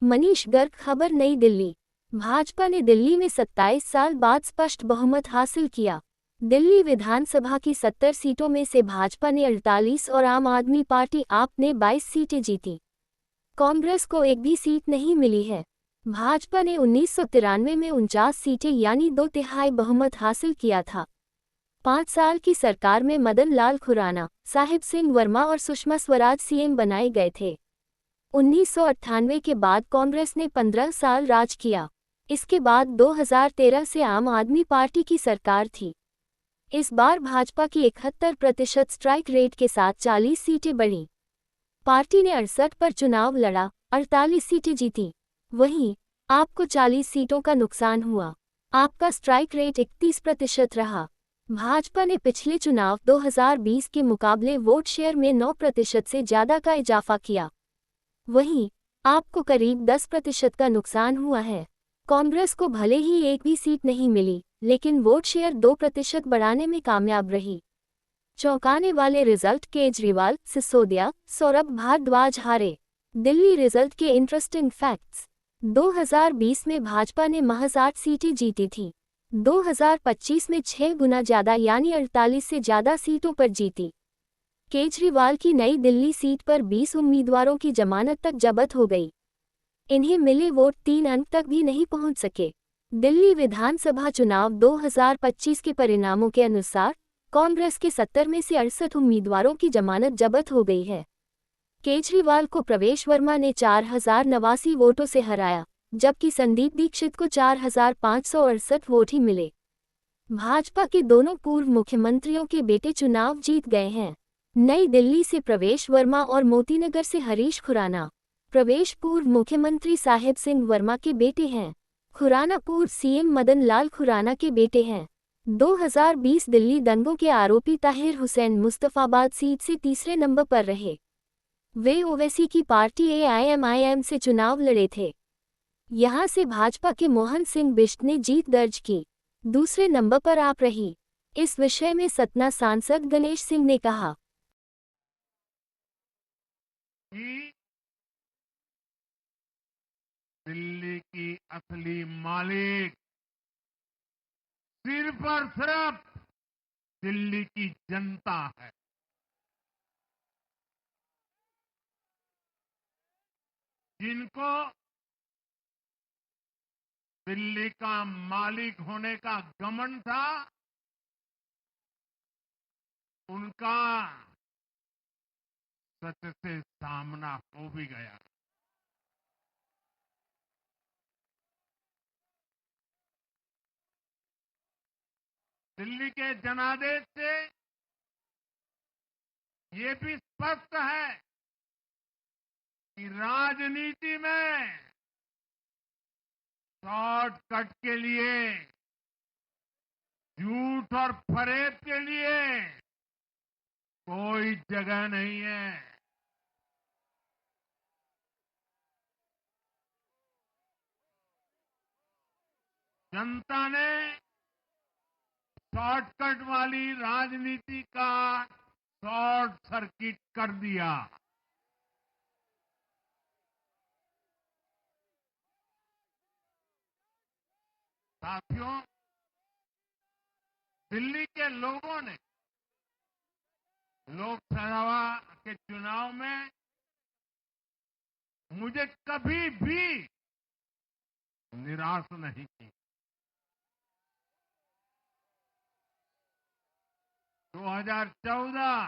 मनीष गर्ग। खबर नई दिल्ली। भाजपा ने दिल्ली में 27 साल बाद स्पष्ट बहुमत हासिल किया। दिल्ली विधानसभा की 70 सीटों में से भाजपा ने 48 और आम आदमी पार्टी आप ने 22 सीटें जीती। कांग्रेस को एक भी सीट नहीं मिली है। भाजपा ने 1993 में 49 सीटें यानी 2/3 बहुमत हासिल किया था। 5 साल की सरकार में मदन लाल खुराना, साहिब सिंह वर्मा और सुषमा स्वराज सीएम बनाए गए थे। 1998 के बाद कांग्रेस ने 15 साल राज किया। इसके बाद 2013 से आम आदमी पार्टी की सरकार थी। इस बार भाजपा की 71% स्ट्राइक रेट के साथ 40 सीटें बढ़ीं। पार्टी ने 68 पर चुनाव लड़ा, 48 सीटें जीती। वहीं आपको 40 सीटों का नुकसान हुआ। आपका स्ट्राइक रेट 31% रहा। भाजपा ने पिछले चुनाव 2020 के मुकाबले वोट शेयर में 9% से ज्यादा का इजाफा किया। वहीं आपको करीब 10% का नुकसान हुआ है। कांग्रेस को भले ही एक भी सीट नहीं मिली, लेकिन वोट शेयर 2% बढ़ाने में कामयाब रही। चौंकाने वाले रिजल्ट। केजरीवाल, सिसोदिया, सौरभ भारद्वाज हारे। दिल्ली रिजल्ट के इंटरेस्टिंग फैक्ट्स। 2020 में भाजपा ने महज 8 सीटें जीती थी। 2025 में 6 गुना ज्यादा यानी 48 से ज्यादा सीटों पर जीती। केजरीवाल की नई दिल्ली सीट पर 20 उम्मीदवारों की जमानत तक जब्त हो गई। इन्हें मिले वोट 3 अंक तक भी नहीं पहुंच सके। दिल्ली विधानसभा चुनाव 2025 के परिणामों के अनुसार कांग्रेस के 70 में से 68 उम्मीदवारों की जमानत जब्त हो गई है। केजरीवाल को प्रवेश वर्मा ने 4089 वोटों से हराया, जबकि संदीप दीक्षित को 4568 वोट ही मिले। भाजपा के दोनों पूर्व मुख्यमंत्रियों के बेटे चुनाव जीत गए हैं। नई दिल्ली से प्रवेश वर्मा और मोतीनगर से हरीश खुराना। प्रवेश पूर्व मुख्यमंत्री साहिब सिंह वर्मा के बेटे हैं। खुराना पूर्व सीएम मदन लाल खुराना के बेटे हैं। 2020 दिल्ली दंगों के आरोपी ताहिर हुसैन मुस्तफाबाद सीट से तीसरे नंबर पर रहे। वे ओवैसी की पार्टी एआईएमआईएम से चुनाव लड़े थे। यहां से भाजपा के मोहन सिंह बिष्ट ने जीत दर्ज की। दूसरे नंबर पर आप रही। इस विषय में सतना सांसद गणेश सिंह ने कहा, दिल्ली की असली मालिक सिर्फ और सिर्फ दिल्ली की जनता है। जिनको दिल्ली का मालिक होने का घमंड था, उनका सच से सामना हो भी गया। दिल्ली के जनादेश से ये भी स्पष्ट है कि राजनीति में शॉर्टकट के लिए, झूठ और फरेब के लिए कोई जगह नहीं है। जनता ने शॉर्टकट वाली राजनीति का शॉर्ट सर्किट कर दिया। साथियों, दिल्ली के लोगों ने लोकसभा के चुनाव में मुझे कभी भी निराश नहीं की। 2014,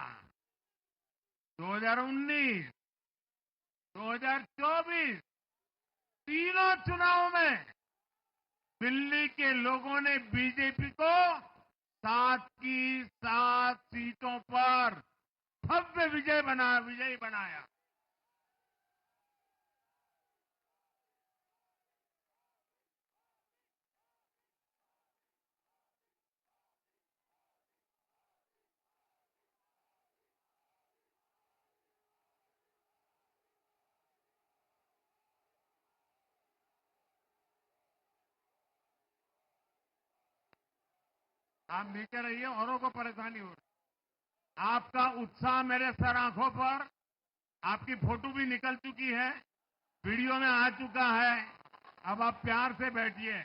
2019, 2024 तीनों चुनाव में दिल्ली के लोगों ने बीजेपी को 7 की 7 सीटों पर भव्य विजयी बनाया। आप नीचे रहिए, औरों को परेशानी हो रही। आपका उत्साह मेरे सर आंखों पर, आपकी फोटो भी निकल चुकी है। वीडियो में आ चुका है। अब आप प्यार से बैठिए।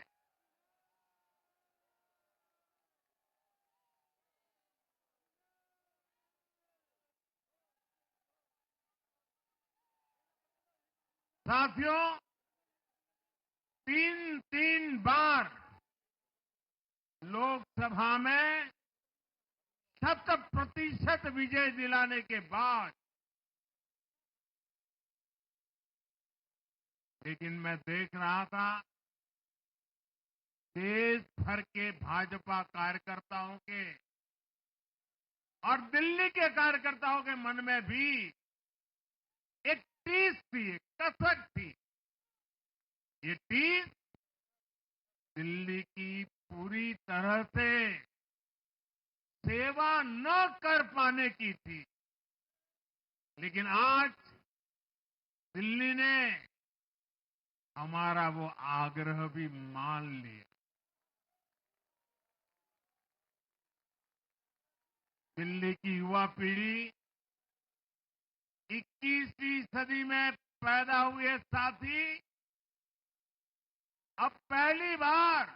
साथियों, तीन तीन बार लोकसभा में 100% विजय दिलाने के बाद, लेकिन मैं देख रहा था देश भर के भाजपा कार्यकर्ताओं के और दिल्ली के कार्यकर्ताओं के मन में भी एक टीस थी, एक कसक थी। ये टीस दिल्ली की पूरी तरह से सेवा न कर पाने की थी। लेकिन आज दिल्ली ने हमारा वो आग्रह भी मान लिया। दिल्ली की युवा पीढ़ी 21वीं सदी में पैदा हुए साथी अब पहली बार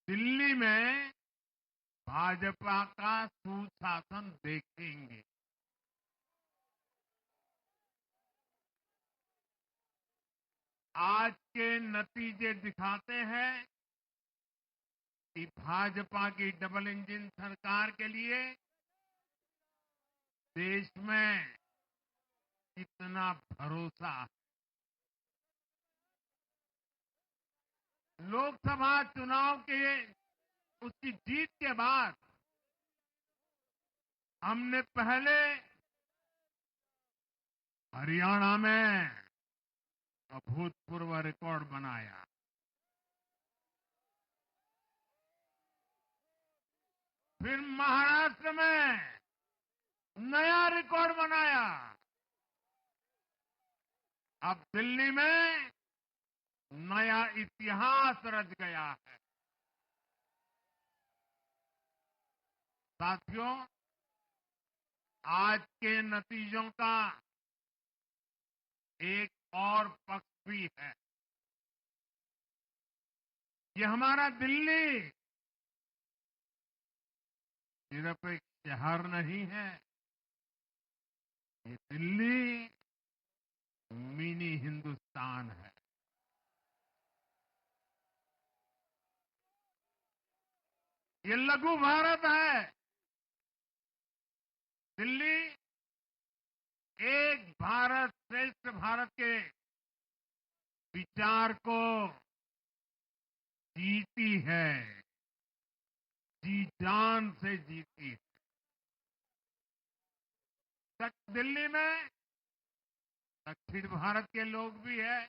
दिल्ली में भाजपा का सुशासन देखेंगे। आज के नतीजे दिखाते हैं कि भाजपा की डबल इंजन सरकार के लिए देश में कितना भरोसा है। लोकसभा चुनाव के उसकी जीत के बाद हमने पहले हरियाणा में अभूतपूर्व रिकॉर्ड बनाया। फिर महाराष्ट्र में नया रिकॉर्ड बनाया। अब दिल्ली में नया इतिहास रच गया है। साथियों, आज के नतीजों का एक और पक्ष भी है। ये हमारा दिल्ली सिर्फ एक शहर नहीं है, ये दिल्ली मिनी हिंदुस्तान है। ये लघु भारत है। दिल्ली एक भारत श्रेष्ठ भारत के विचार को जीती है, जी जान से जीती है। दिल्ली में दक्षिण भारत के लोग भी हैं,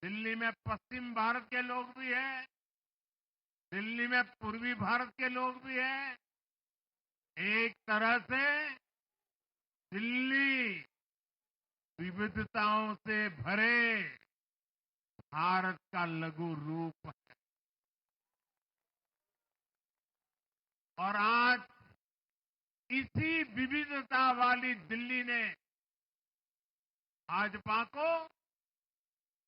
दिल्ली में पश्चिम भारत के लोग भी हैं, दिल्ली में पूर्वी भारत के लोग भी हैं। एक तरह से दिल्ली विविधताओं से भरे भारत का लघु रूप है। और आज इसी विविधता वाली दिल्ली ने भाजपा को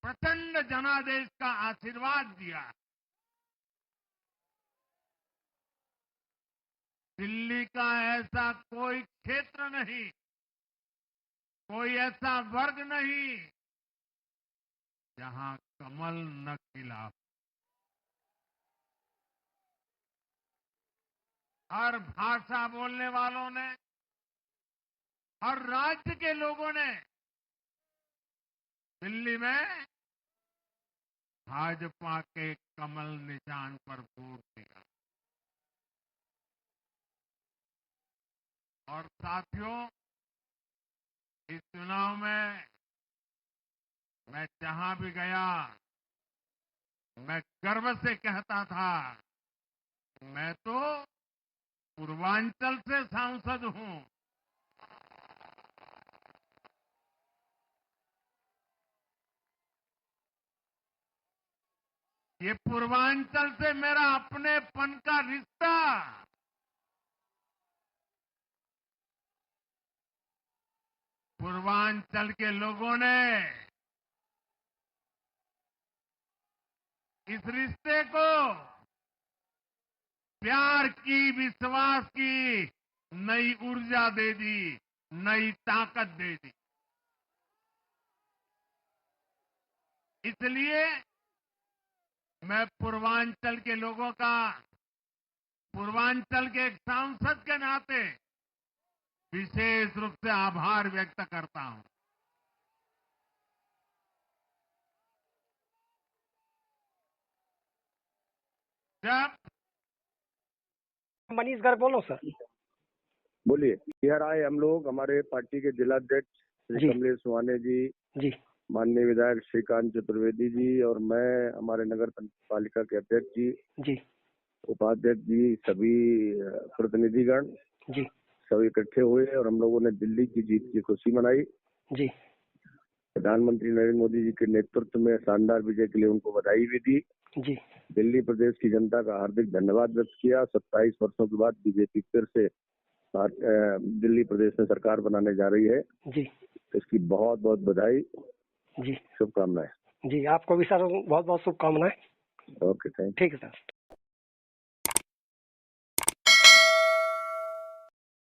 प्रचंड जनादेश का आशीर्वाद दिया है। दिल्ली का ऐसा कोई क्षेत्र नहीं, कोई ऐसा वर्ग नहीं जहां कमल न खिला। हर भाषा बोलने वालों ने, हर राज्य के लोगों ने दिल्ली में भाजपा के कमल निशान पर वोट दिया। और साथियों, इस चुनाव में मैं जहां भी गया, मैं गर्व से कहता था, मैं तो पूर्वांचल से सांसद हूं। ये पूर्वांचल से मेरा अपनेपन का रिश्ता पूर्वांचल के लोगों ने इस रिश्ते को प्यार की, विश्वास की नई ऊर्जा दे दी, नई ताकत दे दी। इसलिए मैं पूर्वांचल के लोगों का, पूर्वांचल के एक सांसद के नाते विशेष रूप से आभार व्यक्त करता हूं। जब मनीष गर्ग बोलो सर। बोलिए। बिहार आए हम लोग, हमारे पार्टी के जिलाध्यक्ष श्री जी। कमलेश सुहाने जी, जी माननीय विधायक श्रीकांत चतुर्वेदी जी और मैं, हमारे नगर पालिका के अध्यक्ष जी, उपाध्यक्ष जी, सभी प्रतिनिधिगण जी सभी इकट्ठे हुए और हम लोगों ने दिल्ली की जीत की खुशी मनाई। जी प्रधानमंत्री नरेंद्र मोदी जी के नेतृत्व में शानदार विजय के लिए उनको बधाई भी दी। जी दिल्ली प्रदेश की जनता का हार्दिक धन्यवाद व्यक्त किया। 27 वर्षों के बाद बीजेपी फिर से दिल्ली प्रदेश में सरकार बनाने जा रही है। जी इसकी बहुत बहुत बधाई, जी शुभकामनाएं। जी आपको भी सर बहुत बहुत शुभकामनाएं। Okay, thank you. ठीक है सर।